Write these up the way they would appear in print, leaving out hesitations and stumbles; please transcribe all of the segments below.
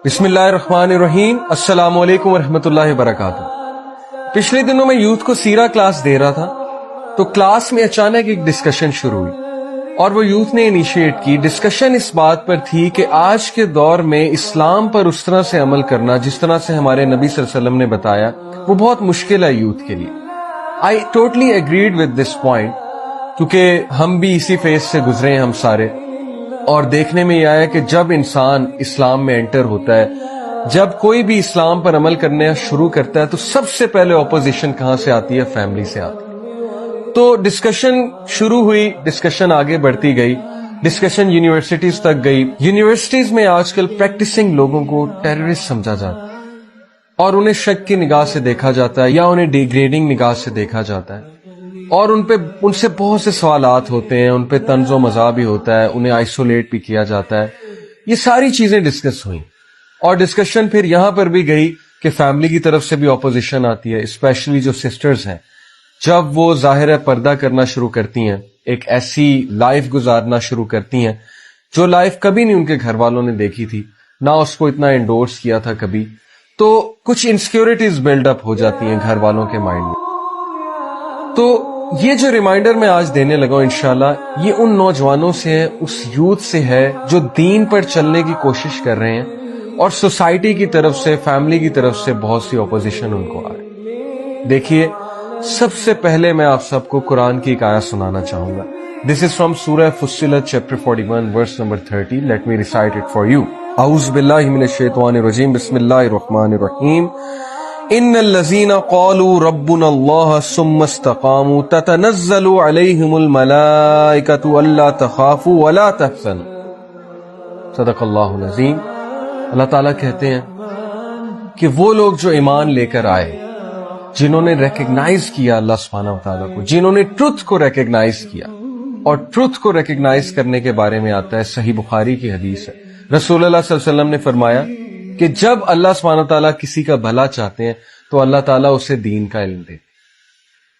بسم اللہ الرحمن الرحیم، السلام علیکم ورحمۃ اللہ وبرکاتہ۔ پچھلے دنوں میں یوتھ کو سیرہ کلاس دے رہا تھا تو کلاس میں اچانک ایک ڈسکشن شروع ہوئی اور وہ یوتھ نے انیشیٹ کی۔ ڈسکشن اس بات پر تھی کہ آج کے دور میں اسلام پر اس طرح سے عمل کرنا جس طرح سے ہمارے نبی صلی اللہ علیہ وسلم نے بتایا وہ بہت مشکل ہے یوتھ کے لیے۔ I totally agreed with this point کیونکہ ہم بھی اسی فیز سے گزرے ہیں ہم سارے، اور دیکھنے میں یہ آیا کہ جب انسان اسلام میں انٹر ہوتا ہے، جب کوئی بھی اسلام پر عمل کرنا شروع کرتا ہے تو سب سے پہلے اپوزیشن کہاں سے آتی ہے؟ فیملی سے آتی ہے۔ تو ڈسکشن شروع ہوئی، ڈسکشن آگے بڑھتی گئی، ڈسکشن یونیورسٹیز تک گئی۔ یونیورسٹیز میں آج کل پریکٹسنگ لوگوں کو ٹیررسٹ سمجھا جاتا ہے اور انہیں شک کی نگاہ سے دیکھا جاتا ہے یا انہیں ڈیگریڈنگ نگاہ سے دیکھا جاتا ہے، اور ان سے بہت سے سوالات ہوتے ہیں، ان پہ طنز و مزاح بھی ہوتا ہے، انہیں آئسولیٹ بھی کیا جاتا ہے۔ یہ ساری چیزیں ڈسکس ہوئیں اور ڈسکشن پھر یہاں پر بھی گئی کہ فیملی کی طرف سے بھی اپوزیشن آتی ہے، اسپیشلی جو سسٹرز ہیں، جب وہ ظاہر ہے پردہ کرنا شروع کرتی ہیں، ایک ایسی لائف گزارنا شروع کرتی ہیں جو لائف کبھی نہیں ان کے گھر والوں نے دیکھی تھی، نہ اس کو اتنا انڈورس کیا تھا کبھی، تو کچھ انسیکیورٹیز بلڈ اپ ہو جاتی ہیں گھر والوں کے مائنڈ میں۔ تو یہ جو ریمائنڈر میں آج دینے لگا ہوں انشاءاللہ، یہ ان نوجوانوں سے ہے، اس یوتھ سے ہے جو دین پر چلنے کی کوشش کر رہے ہیں اور سوسائٹی کی طرف سے، فیملی کی طرف سے بہت سی اپوزیشن ان کو آ رہی۔ دیکھیے، سب سے پہلے میں آپ سب کو قرآن کی ایک آیت سنانا چاہوں گا۔ This is from سورہ فصلت chapter 41 verse number 30. Let me recite it for you. اعوذ باللہ من الشیطان الرجیم، بسم اللہ الرحمن الرحیم۔ ان الذین قالوا ربنا اللہ ثم استقاموا تتنزل علیہم الملائکۃ الا تخافوا ولا تحزنوا۔ صدق اللہ العظیم۔ اللہ تعالیٰ کہتے ہیں کہ وہ لوگ جو ایمان لے کر آئے، جنہوں نے ریکگنائز کیا اللہ سبحانہ وتعالیٰ کو، جنہوں نے ٹروتھ کو ریکگنائز کیا، اور ٹروتھ کو ریکگنائز کرنے کے بارے میں آتا ہے، صحیح بخاری کی حدیث ہے، رسول اللہ صلی اللہ علیہ وسلم نے فرمایا کہ جب اللہ سبحانہ وتعالیٰ کسی کا بھلا چاہتے ہیں تو اللہ تعالیٰ اسے دین کا علم دیتے۔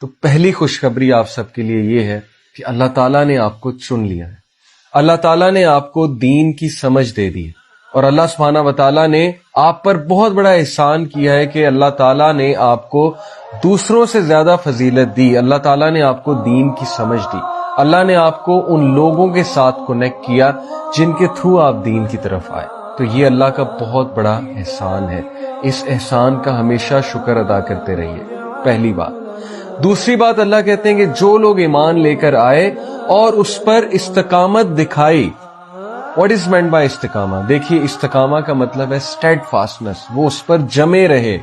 تو پہلی خوشخبری آپ سب کے لیے یہ ہے کہ اللہ تعالیٰ نے آپ کو چن لیا ہے، اللہ تعالیٰ نے آپ کو دین کی سمجھ دے دی ہے، اور اللہ سبحانہ وتعالیٰ نے آپ پر بہت بڑا احسان کیا ہے کہ اللہ تعالیٰ نے آپ کو دوسروں سے زیادہ فضیلت دی، اللہ تعالیٰ نے آپ کو دین کی سمجھ دی، اللہ نے آپ کو ان لوگوں کے ساتھ کنیکٹ کیا جن کے تھرو آپ دین کی طرف آئے۔ تو یہ اللہ کا بہت بڑا احسان ہے، اس احسان کا ہمیشہ شکر ادا کرتے رہیے، پہلی بات۔ دوسری بات، اللہ کہتے ہیں کہ جو لوگ ایمان لے کر آئے اور اس پر استقامت دکھائی۔ What is meant by استقامہ؟ دیکھیے، استقامہ کا مطلب ہے steadfastness، وہ اس پر جمے رہے،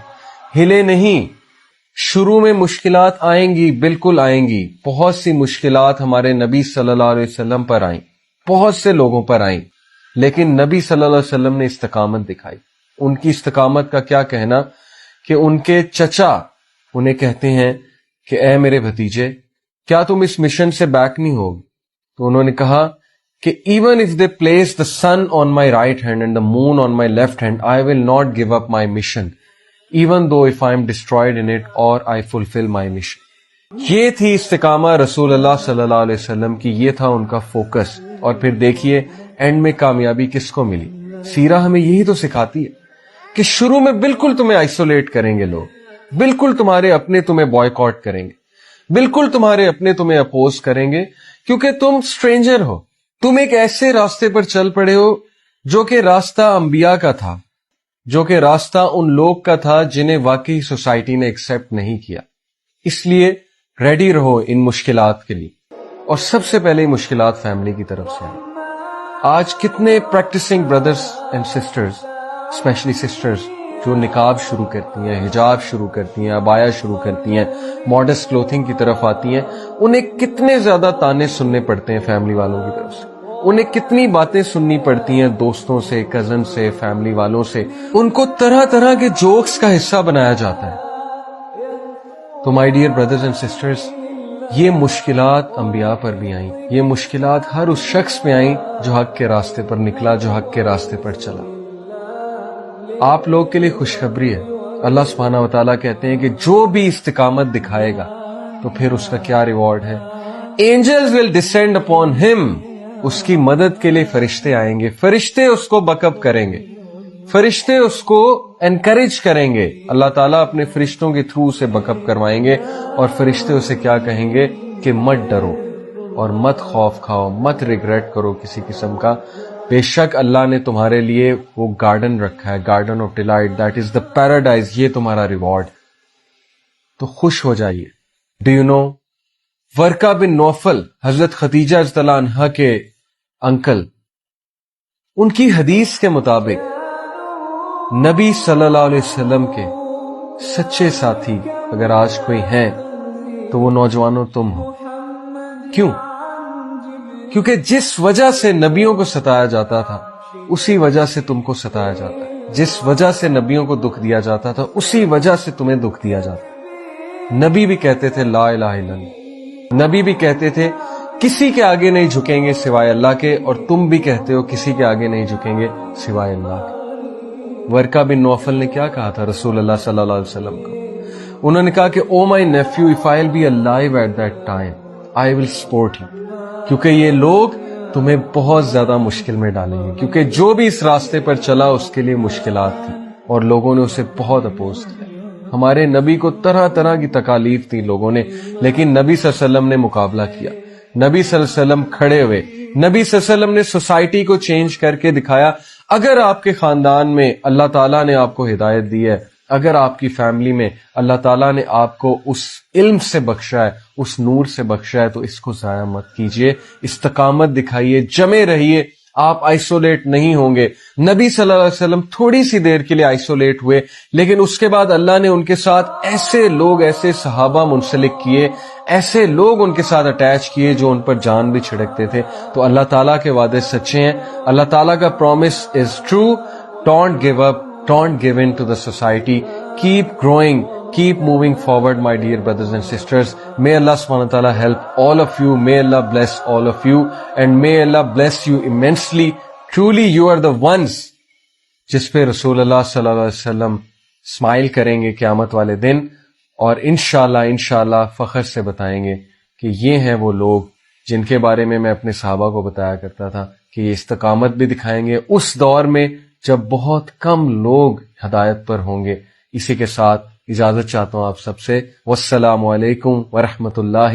ہلے نہیں۔ شروع میں مشکلات آئیں گی، بالکل آئیں گی، بہت سی مشکلات ہمارے نبی صلی اللہ علیہ وسلم پر آئیں، بہت سے لوگوں پر آئیں، لیکن نبی صلی اللہ علیہ وسلم نے استقامت دکھائی۔ ان کی استقامت کا کیا کہنا کہ ان کے چچا انہیں کہتے ہیں کہ اے میرے بھتیجے، کیا تم اس مشن سے بیک نہیں ہوگے؟ تو انہوں نے کہا کہ even if they place the sun on my right hand and the moon on my left hand, I will not give up my mission, even though if I am destroyed in it or I fulfill my mission. یہ تھی استقامہ رسول اللہ صلی اللہ علیہ وسلم کی، یہ تھا ان کا فوکس۔ اور پھر دیکھیے اینڈ میں کامیابی کس کو ملی؟ سیرہ ہمیں یہی تو سکھاتی ہے کہ شروع میں بالکل تمہیں آئسولیٹ کریں گے لوگ، بالکل تمہارے اپنے تمہیں بوائیکاٹ کریں گے، بالکل تمہارے اپنے تمہیں اپوز کریں گے، کیونکہ تم سٹرینجر ہو، تم ایک ایسے راستے پر چل پڑے ہو جو کہ راستہ انبیاء کا تھا، جو کہ راستہ ان لوگ کا تھا جنہیں واقعی سوسائٹی نے ایکسیپٹ نہیں کیا۔ اس لیے ریڈی رہو ان مشکلات کے لیے، اور سب سے پہلے مشکلات فیملی کی طرف سے ہیں۔ آج کتنے practising brothers and sisters, especially sisters, جو نقاب شروع کرتی ہیں، حجاب شروع کرتی ہیں، عبایا شروع کرتی ہیں، ماڈسٹ کلوتھنگ کی طرف آتی ہیں، انہیں کتنے زیادہ تانے سننے پڑتے ہیں فیملی والوں کی طرف سے، انہیں کتنی باتیں سننی پڑتی ہیں دوستوں سے، کزن سے، فیملی والوں سے، ان کو طرح طرح کے جوکس کا حصہ بنایا جاتا ہے۔ تو my dear brothers and sisters, یہ مشکلات انبیاء پر بھی آئیں، یہ مشکلات ہر اس شخص پہ آئیں جو حق کے راستے پر نکلا، جو حق کے راستے پر چلا۔ آپ لوگ کے لیے خوشخبری ہے، اللہ سبحانہ وتعالیٰ کہتے ہیں کہ جو بھی استقامت دکھائے گا تو پھر اس کا کیا ریوارڈ ہے؟ اینجلز ول ڈسینڈ اپون ہم، اس کی مدد کے لیے فرشتے آئیں گے، فرشتے اس کو بیک اپ کریں گے، فرشتے اس کو انکریج کریں گے, اللہ تعالیٰ اپنے فرشتوں کے تھرو اسے بک اپ کروائیں گے, اور فرشتے اسے کیا کہیں گے کہ مت ڈرو اور مت خوف کھاؤ, مت ریگریٹ کرو کسی قسم کا, بے شک اللہ نے تمہارے لیے وہ گارڈن رکھا ہے, garden of delight, that is the paradise, یہ تمہارا ریوارڈ, تو خوش ہو جائیے. ڈو یو نو ورقہ بن نوفل, حضرت خدیجہ رضی اللہ عنہا کے انکل, ان کی حدیث کے مطابق نبی صلی اللہ علیہ وسلم کے سچے ساتھی اگر آج کوئی ہیں تو وہ نوجوانوں تم ہو. کیوں؟ کیونکہ جس وجہ سے نبیوں کو ستایا جاتا تھا اسی وجہ سے تم کو ستایا جاتا ہے, جس وجہ سے نبیوں کو دکھ دیا جاتا تھا اسی وجہ سے تمہیں دکھ دیا جاتا ہے. نبی بھی کہتے تھے لا الہ الا اللہ, نبی بھی کہتے تھے کسی کے آگے نہیں جھکیں گے سوائے اللہ کے, اور تم بھی کہتے ہو کسی کے آگے نہیں جھکیں گے سوائے اللہ کے. ورقہ بن نوفل نے کیا کہا تھا رسول اللہ صلی اللہ علیہ وسلم کو؟ انہوں نے کہا کہ oh my nephew, if I will be alive at that time I will support you, کیونکہ یہ لوگ تمہیں بہت زیادہ مشکل میں ڈالیں گے, کیونکہ جو بھی اس راستے پر چلا اس کے لیے مشکلات تھی اور لوگوں نے اسے بہت اپوز کیا. ہمارے نبی کو طرح طرح کی تکالیف تھی لوگوں نے, لیکن نبی صلی اللہ علیہ وسلم نے مقابلہ کیا. نبی صلی اللہ علیہ وسلم کھڑے ہوئے, نبی صلی اللہ علیہ وسلم نے سوسائٹی کو چینج کر کے دکھایا. اگر آپ کے خاندان میں اللہ تعالیٰ نے آپ کو ہدایت دی ہے, اگر آپ کی فیملی میں اللہ تعالیٰ نے آپ کو اس علم سے بخشا ہے, اس نور سے بخشا ہے, تو اس کو ضائع مت کیجیے, استقامت دکھائیے, جمے رہیے, آپ آئسولیٹ نہیں ہوں گے. نبی صلی اللہ علیہ وسلم تھوڑی سی دیر کے لیے آئسولیٹ ہوئے, لیکن اس کے بعد اللہ نے ان کے ساتھ ایسے لوگ, ایسے صحابہ منسلک کیے, ایسے لوگ ان کے ساتھ اٹیچ کیے جو ان پر جان بھی چھڑکتے تھے. تو اللہ تعالیٰ کے وعدے سچے ہیں, اللہ تعالیٰ کا promise is true. Don't give up, don't give in to the society, keep growing, keep moving forward, my dear brothers and sisters. May Allah subhanahu wa ta'ala help all of you, may Allah bless all of you, and may Allah bless you immensely. Truly you are the ones جس پہ رسول اللہ صلی اللہ علیہ وسلم smile کریں گے قیامت والے دن, اور انشاءاللہ فخر سے بتائیں گے کہ یہ ہیں وہ لوگ جن کے بارے میں اپنے صحابہ کو بتایا کرتا تھا کہ یہ استقامت بھی دکھائیں گے اس دور میں جب بہت کم لوگ ہدایت پر ہوں گے. اسی کے ساتھ اجازت چاہتا ہوں آپ سب سے. والسلام علیکم ورحمۃ اللہ